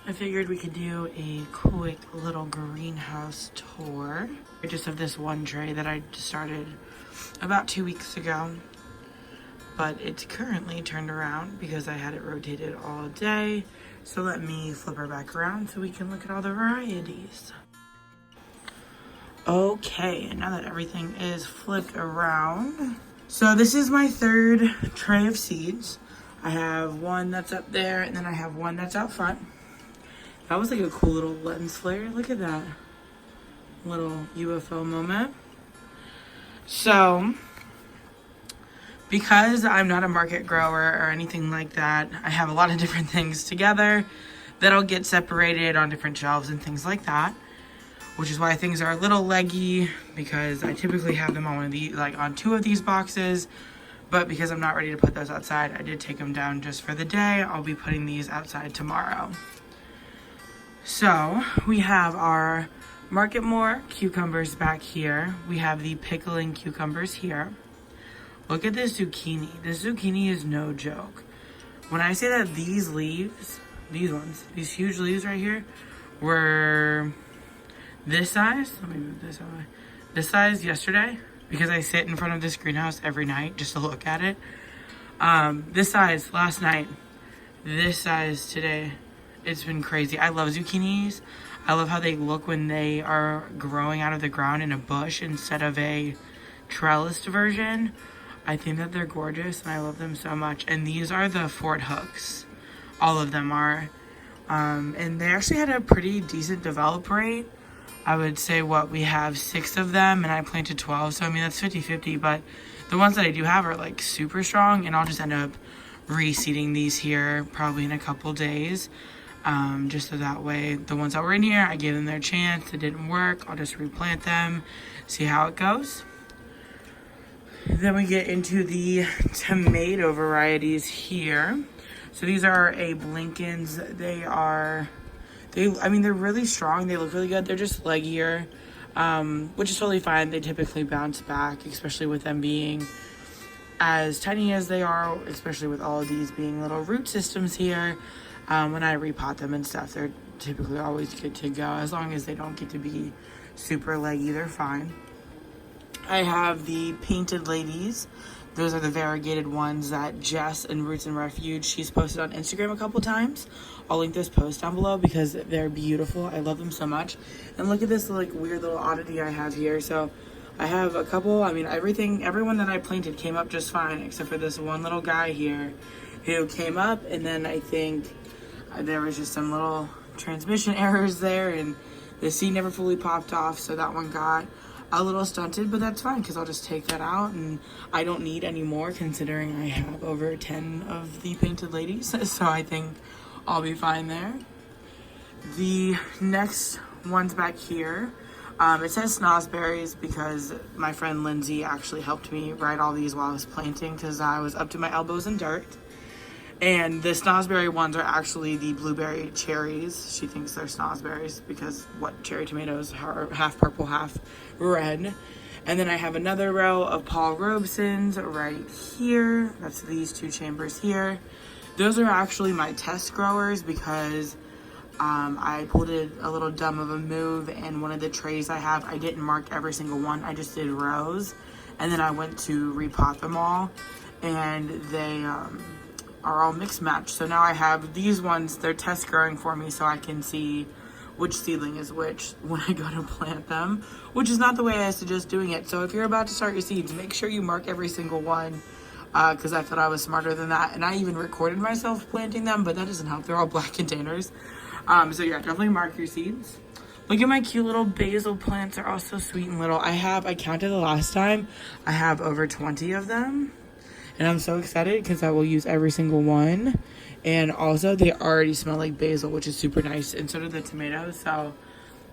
I figured we could do a quick little greenhouse tour. Just of this one tray that I started about 2 weeks ago. But it's currently turned around because I had it rotated all day. So let me flip her back around so we can look at all the varieties. Okay, and now that everything is flipped around. So this is my third tray of seeds. I have one that's up there and then I have one that's out front. That was like a cool little lens flare. Look at that little UFO moment. So, because I'm not a market grower or anything like that, I have a lot of different things together that'll get separated on different shelves and things like that. Which is why things are a little leggy, because I typically have them on one of these, like on 2 of these boxes. But because I'm not ready to put those outside, I did take them down just for the day. I'll be putting these outside tomorrow. So we have our Marketmore cucumbers back here. We have the pickling cucumbers here. Look at this zucchini. This zucchini is no joke. When I say that these leaves, these huge leaves right here, were this size, let me move this away. This size yesterday, because I sit in front of this greenhouse every night just to look at it. This size last night, this size today. It's been crazy. I love zucchinis. I love how they look when they are growing out of the ground in a bush instead of a trellised version. I think that they're gorgeous and I love them so much. And these are the Ford Hooks. All of them are. And they actually had a pretty decent develop rate. I would say we have 6 of them and I planted 12. So I mean, that's 50-50, but the ones that I do have are like super strong, and I'll just end up reseeding these here probably in a couple days. Just so that way the ones that were in here, I gave them their chance. It didn't work. I'll just replant them, see how it goes. Then we get into the tomato varieties here. So these are Abe Lincolns. They're really strong. They look really good. They're just leggier, which is totally fine. They typically bounce back, especially with them being as tiny as they are, especially with all of these being little root systems here. When I repot them and stuff, they're typically always good to go. As long as they don't get to be super leggy, they're fine. I have the Painted Ladies. Those are the variegated ones that Jess and Roots and Refuge, she's posted on Instagram a couple times. I'll link this post down below because they're beautiful. I love them so much. And look at this like weird little oddity I have here. So I have a couple, everyone that I planted came up just fine, except for this one little guy here who came up, and then I think there was just some little transmission errors there and the seed never fully popped off, so that one got a little stunted, but that's fine because I'll just take that out and I don't need any more considering I have over 10 of the Painted Ladies, so I think I'll be fine there. The next one's back here. It says snozzberries because my friend Lindsay actually helped me write all these while I was planting because I was up to my elbows in dirt. And the snozzberry ones are actually the blueberry cherries. She thinks they're snozzberries because cherry tomatoes are half purple, half red. And then I have another row of Paul Robeson's right here. That's these 2 chambers here. Those are actually my test growers because I pulled it a little dumb of a move, and one of the trays I have, I didn't mark every single one. I just did rows, and then I went to repot them all, and they are all mixed match. So now I have these ones, they're test growing for me so I can see which seedling is which when I go to plant them, which is not the way I suggest doing it. So if you're about to start your seeds, make sure you mark every single one, because I thought I was smarter than that, and I even recorded myself planting them, but that doesn't help. They're all black containers. So yeah, definitely mark your seeds. Look at my cute little basil plants. They're all so sweet and little. I counted the last time, I have over 20 of them. And I'm so excited because I will use every single one. And also, they already smell like basil, which is super nice. And so do the tomatoes. So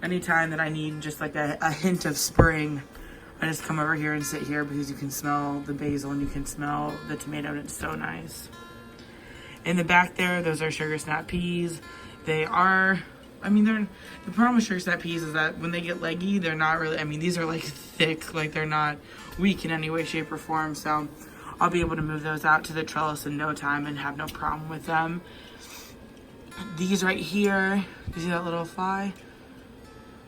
anytime that I need just like a hint of spring, I just come over here and sit here because you can smell the basil and you can smell the tomato, and it's so nice. In the back there, those are sugar snap peas. They are, the problem with sugar snap peas is that when they get leggy, they're not really, these are like thick, like they're not weak in any way, shape, or form. So I'll be able to move those out to the trellis in no time and have no problem with them. These right here, you see that little fly?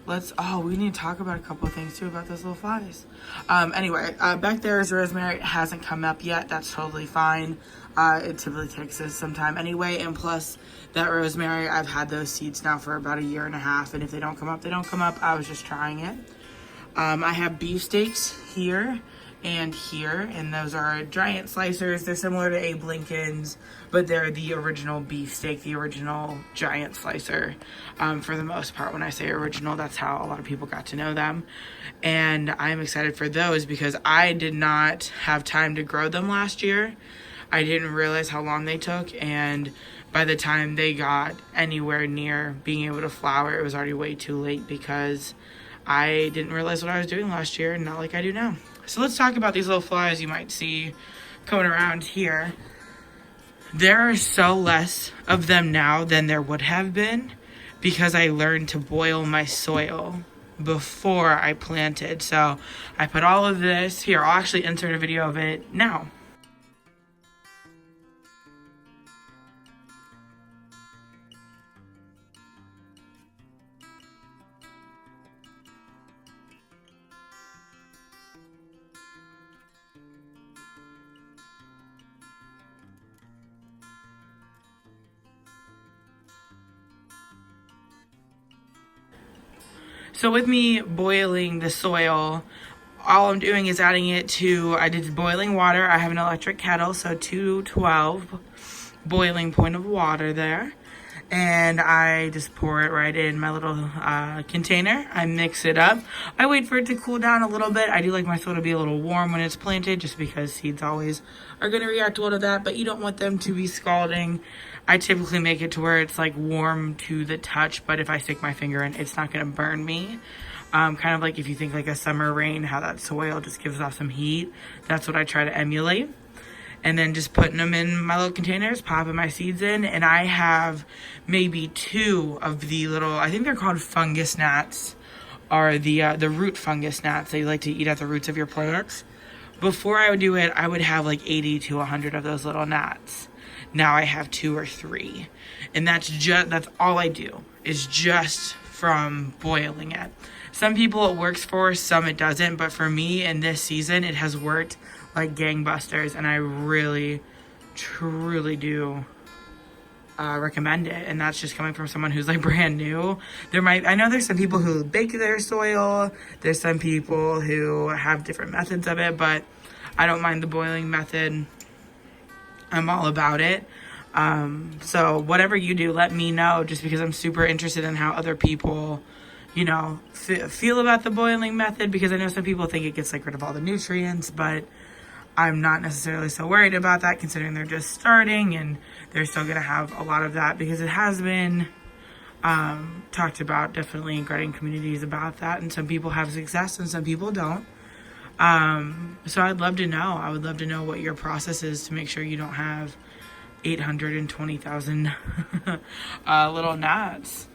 We need to talk about a couple of things too about those little flies. Anyway, back there is rosemary. It hasn't come up yet. That's totally fine. It typically takes us some time anyway. And plus, that rosemary, I've had those seeds now for about 1.5 years. And if they don't come up, they don't come up. I was just trying it. I have beefsteaks here and here, and those are giant slicers. They're similar to Abe Lincoln's, but they're the original beefsteak, the original giant slicer. For the most part, when I say original, that's how a lot of people got to know them. And I'm excited for those because I did not have time to grow them last year. I didn't realize how long they took, and by the time they got anywhere near being able to flower, it was already way too late because I didn't realize what I was doing last year, not like I do now. So let's talk about these little flies you might see coming around here. There are so less of them now than there would have been because I learned to boil my soil before I planted. So I put all of this here. I'll actually insert a video of it now. So with me boiling the soil, all I'm doing is adding it to, I did boiling water. I have an electric kettle, so 212 boiling point of water there. And I just pour it right in my little container. I mix it up. I wait for it to cool down a little bit. I do like my soil to be a little warm when it's planted, just because seeds always are going to react well to that, but you don't want them to be scalding. I typically make it to where it's like warm to the touch, but if I stick my finger in, it's not going to burn me. Kind of like if you think like a summer rain, how that soil just gives off some heat. That's what I try to emulate. And then just putting them in my little containers, popping my seeds in. And I have maybe 2 of the little, I think they're called fungus gnats, or the root fungus gnats that you like to eat at the roots of your plants. Before I would do it, I would have like 80 to 100 of those little gnats. Now I have 2 or 3. And that's all I do, is just from boiling it. Some people it works for, some it doesn't. But for me in this season, it has worked like gangbusters, and I really, truly do recommend it. And that's just coming from someone who's like brand new. I know there's some people who bake their soil. There's some people who have different methods of it, but I don't mind the boiling method. I'm all about it. So whatever you do, let me know, just because I'm super interested in how other people, feel about the boiling method, because I know some people think it gets like rid of all the nutrients, but I'm not necessarily so worried about that, considering they're just starting and they're still going to have a lot of that, because it has been talked about definitely in gardening communities about that, and some people have success and some people don't. So I'd love to know. I would love to know what your process is to make sure you don't have 820,000 little gnats.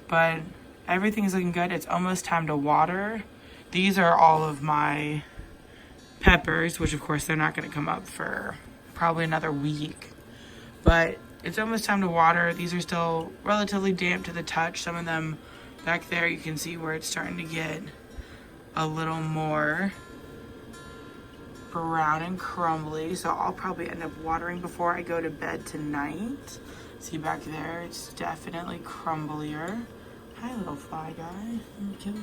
But everything's looking good. It's almost time to water. These are all of my peppers, which of course they're not going to come up for probably another week. But it's almost time to water. These are still relatively damp to the touch. Some of them back there, you can see where it's starting to get a little more brown and crumbly. So I'll probably end up watering before I go to bed tonight. See back there, it's definitely crumblier. Hi, little fly guy. I'm gonna kill you.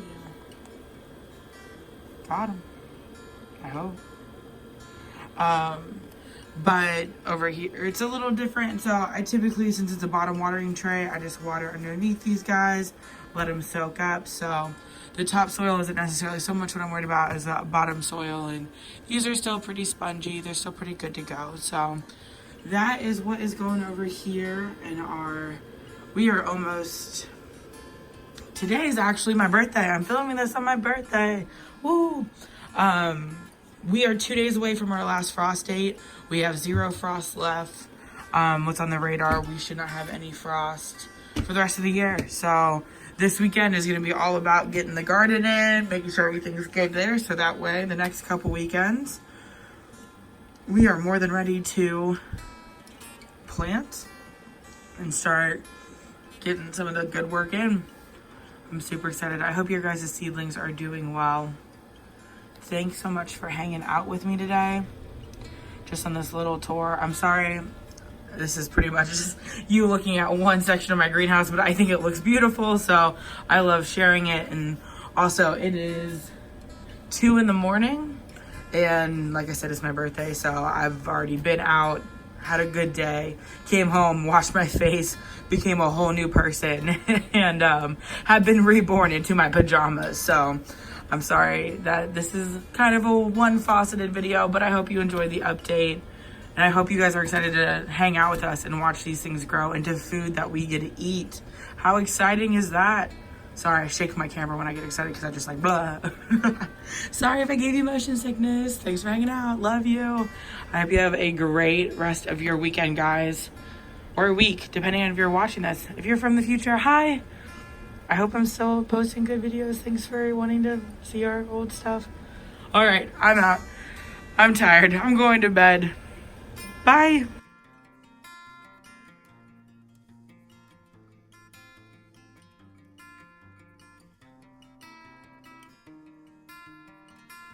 Got him. I hope. But over here, it's a little different. So I typically, since it's a bottom watering tray, I just water underneath these guys, let them soak up. So the top soil isn't necessarily so much what I'm worried about as the bottom soil. And these are still pretty spongy. They're still pretty good to go. So that is what is going over here in we are almost, today is actually my birthday. I'm filming this on my birthday. Woo! We are 2 days away from our last frost date. We have 0 frost left. What's on the radar, we should not have any frost for the rest of the year. So this weekend is going to be all about getting the garden in, making sure everything's good there. So that way, the next couple weekends, we are more than ready to plant and start getting some of the good work in. I'm super excited. I hope your guys' seedlings are doing well. Thanks so much for hanging out with me today. Just on this little tour. I'm sorry, this is pretty much just you looking at one section of my greenhouse, but I think it looks beautiful, so I love sharing it. And also, it is 2 in the morning, and like I said, it's my birthday, so I've already been out, had a good day, came home, washed my face, became a whole new person, and have been reborn into my pajamas. So I'm sorry that this is kind of a one-faceted video, but I hope you enjoyed the update. And I hope you guys are excited to hang out with us and watch these things grow into food that we get to eat. How exciting is that? Sorry, I shake my camera when I get excited because I just like blah. Sorry if I gave you motion sickness. Thanks for hanging out. Love you. I hope you have a great rest of your weekend, guys. Or week, depending on if you're watching this. If you're from the future, hi. I hope I'm still posting good videos. Thanks for wanting to see our old stuff. All right, I'm out. I'm tired. I'm going to bed. Bye.